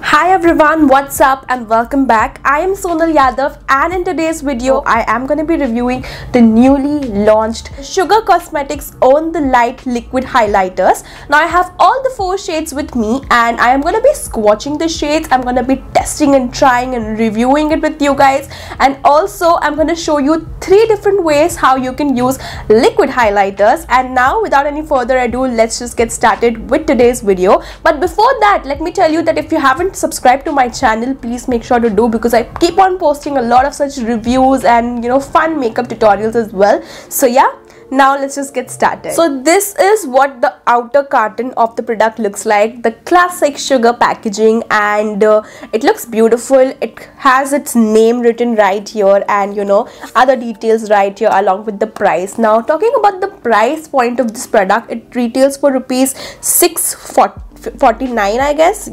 Hi everyone, what's up and welcome back. I am Sonal Yadav and in today's video I am going to be reviewing the newly launched Sugar Cosmetics On The Light Liquid Highlighters. Now I have all the 4 shades with me and I am going to be swatching the shades. I'm going to be testing and trying and reviewing it with you guys, and also I'm going to show you 3 different ways how you can use liquid highlighters. And now without any further ado, let's just get started with today's video. But before that, let me tell you that if you haven't subscribed to my channel, please make sure to do, because I keep on posting a lot of such reviews and fun makeup tutorials as well. So yeah, now let's just get started. So this is what the outer carton of the product looks like, the classic sugar packaging, and it looks beautiful. It has its name written right here and other details right here along with the price. Now talking about the price point of this product, it retails for rupees 649, I guess.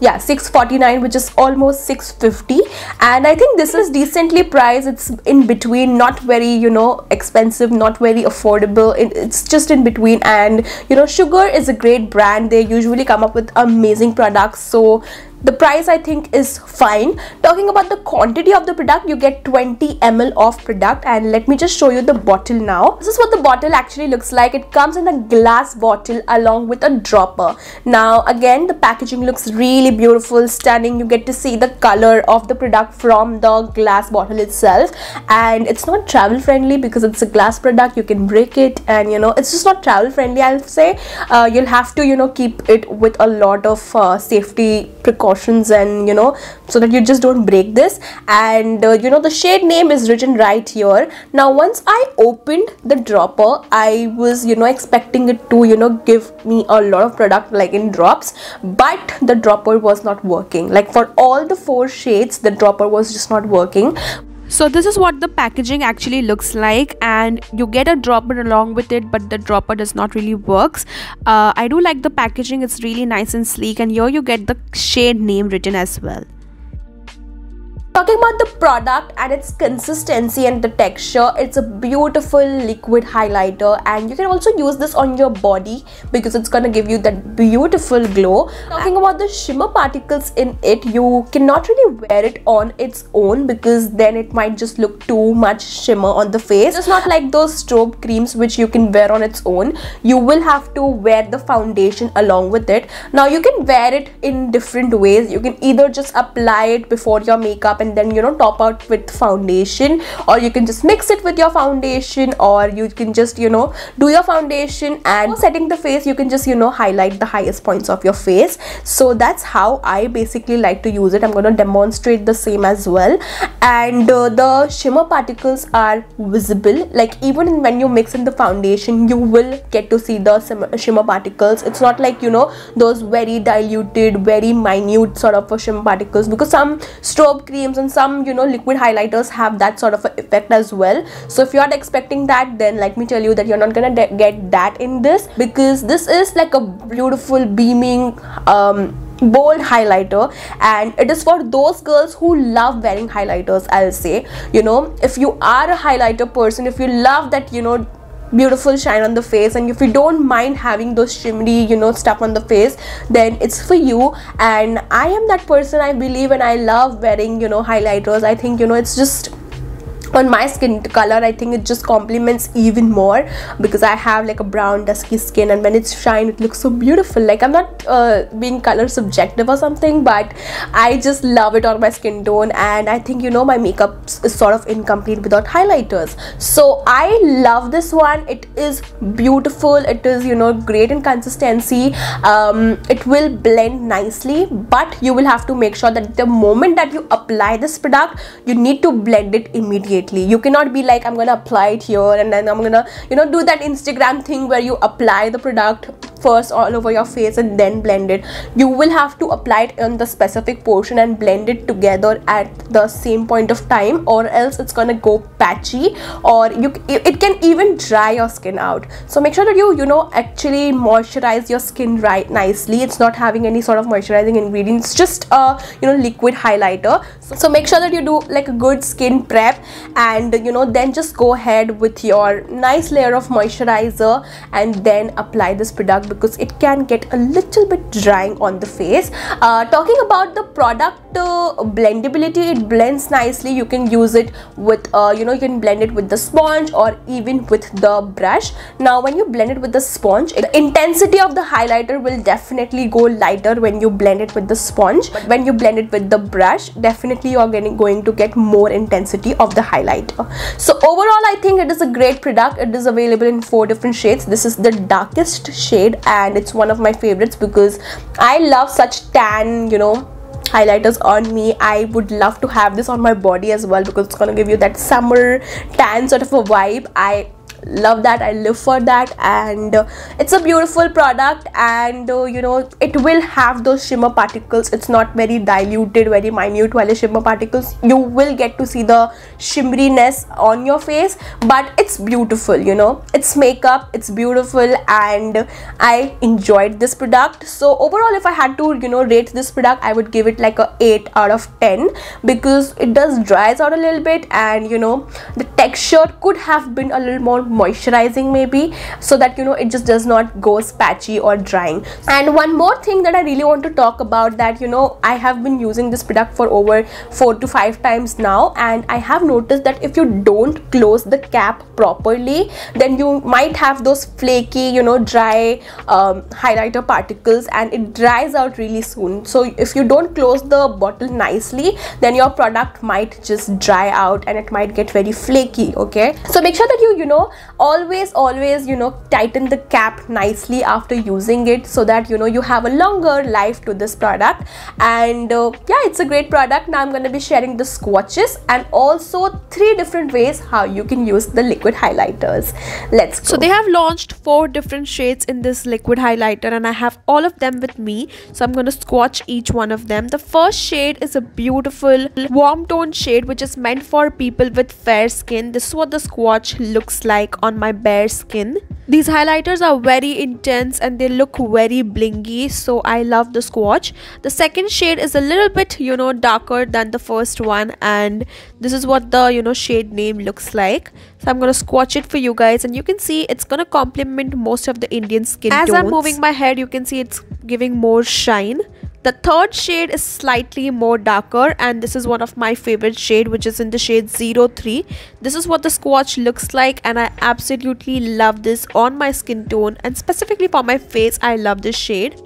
Yeah, 649, which is almost 650, and I think this is decently priced. It's in between, not very expensive, not very affordable. It's just in between. And Sugar is a great brand. They usually come up with amazing products, so the price I think is fine. Talking about the quantity of the product, you get 20 ml of product, and let me just show you the bottle now. This is what the bottle actually looks like. It comes in a glass bottle along with a dropper. Now again, the packaging looks really beautiful, stunning. You get to see the color of the product from the glass bottle itself, and it's not travel friendly because it's a glass product. You can break it, and it's just not travel friendly, I'll say. You'll have to keep it with a lot of safety precautions, and so that you just don't break this. And the shade name is written right here. Now once I opened the dropper, I was expecting it to give me a lot of product like in drops, but the dropper was not working. Like for all the 4 shades, the dropper was just not working. So this is what the packaging actually looks like, and you get a dropper along with it, but the dropper does not really works. I do like the packaging. It's really nice and sleek, and here you get the shade name written as well. Talking about the product and its consistency and the texture, it's a beautiful liquid highlighter, and you can also use this on your body because it's gonna give you that beautiful glow. Talking about the shimmer particles in it, you cannot really wear it on its own because then it might just look too much shimmer on the face. It's not like those strobe creams which you can wear on its own. You will have to wear the foundation along with it. Now you can wear it in different ways. You can either just apply it before your makeup and then top out with foundation, or you can just mix it with your foundation, or you can just do your foundation, and setting the face you can just highlight the highest points of your face. So that's how I basically like to use it. I'm going to demonstrate the same as well. And the shimmer particles are visible, like even when you mix in the foundation you will get to see the shimmer particles. It's not like those very diluted, very minute sort of shimmer particles, because some strobe creams and some liquid highlighters have that sort of effect as well. So if you're not expecting that, then let me tell you that you're not gonna get that in this, because this is like a beautiful beaming bold highlighter, and it is for those girls who love wearing highlighters. I'll say, if you are a highlighter person, if you love that beautiful shine on the face, and if you don't mind having those shimmery stuff on the face, then it's for you. And I am that person, I believe, and I love wearing highlighters. I think it's just on my skin color, I think it just complements even more, because I have like a brown dusky skin, and when it's shine it looks so beautiful. Like, I'm not being color subjective or something, but I just love it on my skin tone, and I think my makeup is sort of incomplete without highlighters. So I love this one. It is beautiful. It is great in consistency. It will blend nicely, but you will have to make sure that the moment that you apply this product, you need to blend it immediately. You cannot be like, I'm gonna apply it here and then I'm gonna do that Instagram thing where you apply the product first all over your face and then blend it. You will have to apply it on the specific portion and blend it together at the same point of time, or else it's gonna go patchy, or it can even dry your skin out. So make sure that you actually moisturize your skin right nicely. It's not having any sort of moisturizing ingredients, just a liquid highlighter. So make sure that you do like a good skin prep, and you know, then just go ahead with your nice layer of moisturizer and then apply this product, because it can get a little bit drying on the face. Talking about the product blendability, it blends nicely. You can use it with you know, you can blend it with the sponge or even with the brush. Now when you blend it with the sponge, the intensity of the highlighter will definitely go lighter when you blend it with the sponge, but when you blend it with the brush, definitely you are going to get more intensity of the highlighter. So overall, I think it is a great product. It is available in 4 different shades. This is the darkest shade and it's one of my favorites because I love such tan, you know, highlighters on me. I would love to have this on my body as well, because it's gonna give you that summer tan sort of a vibe. I love that, I live for that, and it's a beautiful product. And you know, it will have those shimmer particles. It's not very diluted, very minute wale shimmer particles. You will get to see the shimmeriness on your face, but it's beautiful, you know, it's makeup, it's beautiful, and I enjoyed this product. So overall, if I had to, you know, rate this product, I would give it like a 8 out of 10, because it does dries out a little bit, and you know, the texture could have been a little more moisturizing maybe, so that you know, it just does not go patchy or drying. And one more thing that I really want to talk about, that you know, I have been using this product for over 4 to 5 times now, and I have noticed that if you don't close the cap properly, then you might have those flaky, you know, dry highlighter particles, and it dries out really soon. So if you don't close the bottle nicely, then your product might just dry out and it might get very flaky. Okay, so make sure that you know, always you know, tighten the cap nicely after using it, so that you know, you have a longer life to this product. And yeah, it's a great product. Now I'm going to be sharing the swatches and also 3 different ways how you can use the liquid highlighters. Let's go. So they have launched 4 different shades in this liquid highlighter, and I have all of them with me, so I'm going to swatch each one of them. The first shade is a beautiful warm tone shade, which is meant for people with fair skin. This is what the swatch looks like on my bare skin. These highlighters are very intense and they look very blingy, so I love the swatch. The second shade is a little bit, you know, darker than the first one, and this is what the, you know, shade name looks like. So I'm gonna swatch it for you guys, and you can see it's gonna complement most of the Indian skin tones. As I'm moving my head, you can see it's giving more shine. The third shade is slightly more darker, and this is one of my favorite shade, which is in the shade 03. This is what the swatch looks like, and I absolutely love this on my skin tone, and specifically for my face, I love this shade.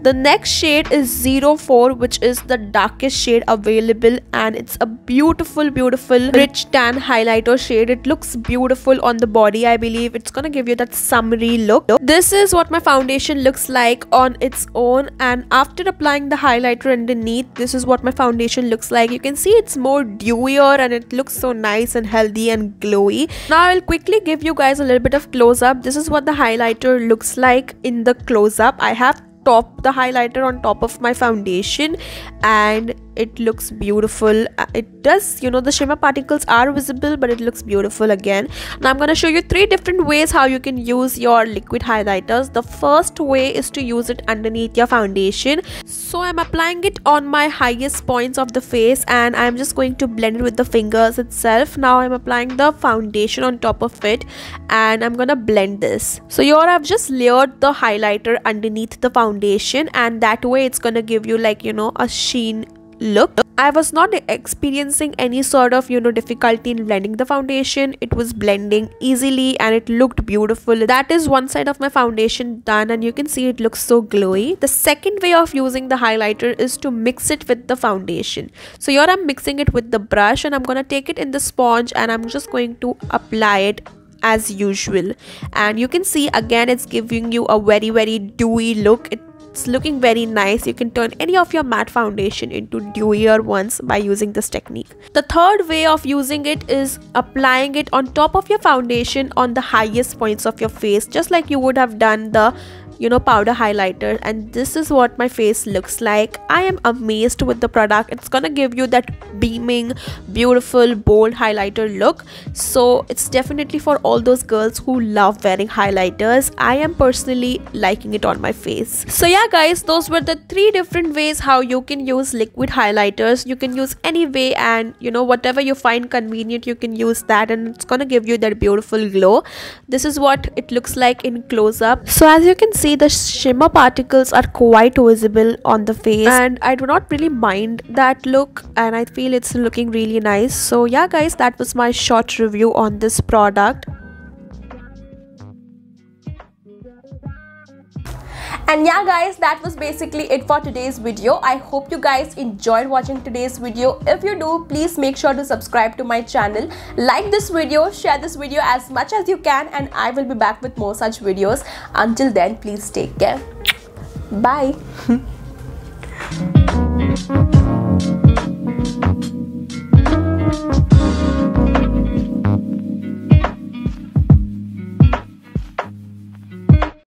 The next shade is 04, which is the darkest shade available, and it's a beautiful rich tan highlighter shade. It looks beautiful on the body. I believe it's gonna give you that summery look. This is what my foundation looks like on its own, and after applying the highlighter underneath, this is what my foundation looks like. You can see it's more dewier and it looks so nice and healthy and glowy. Now I'll quickly give you guys a little bit of close-up. This is what the highlighter looks like in the close-up. I have topped the highlighter on top of my foundation, and it looks beautiful. It does, you know, the shimmer particles are visible, but it looks beautiful again. Now I'm going to show you 3 different ways how you can use your liquid highlighters. The first way is to use it underneath your foundation. So I'm applying it on my highest points of the face, and I'm just going to blend it with the fingers itself. Now I'm applying the foundation on top of it, and I'm gonna blend this. So here I've just layered the highlighter underneath the foundation, and that way it's gonna give you, like, you know, a sheen look. I was not experiencing any sort of, you know, difficulty in blending the foundation. It was blending easily and it looked beautiful. That is one side of my foundation done, and you can see it looks so glowy. The second way of using the highlighter is to mix it with the foundation. So here I'm mixing it with the brush, and I'm gonna take it in the sponge, and I'm just going to apply it as usual. And you can see again it's giving you a very dewy look. It's looking very nice. You can turn any of your matte foundation into dewier ones by using this technique. The third way of using it is applying it on top of your foundation on the highest points of your face, just like you would have done the powder highlighter, and this is what my face looks like. I am amazed with the product. It's gonna give you that beaming, beautiful, bold highlighter look. So it's definitely for all those girls who love wearing highlighters. I am personally liking it on my face. So yeah guys, those were the 3 different ways how you can use liquid highlighters. You can use any way, and whatever you find convenient, you can use that, and it's gonna give you that beautiful glow. This is what it looks like in close-up. So as you can see, the shimmer particles are quite visible on the face, and I do not really mind that look, and I feel it's looking really nice. So yeah guys, that was my short review on this product. And yeah guys, that was basically it for today's video. I hope you guys enjoyed watching today's video. If you do, please make sure to subscribe to my channel, like this video, share this video as much as you can, and I will be back with more such videos. Until then, please take care. Bye.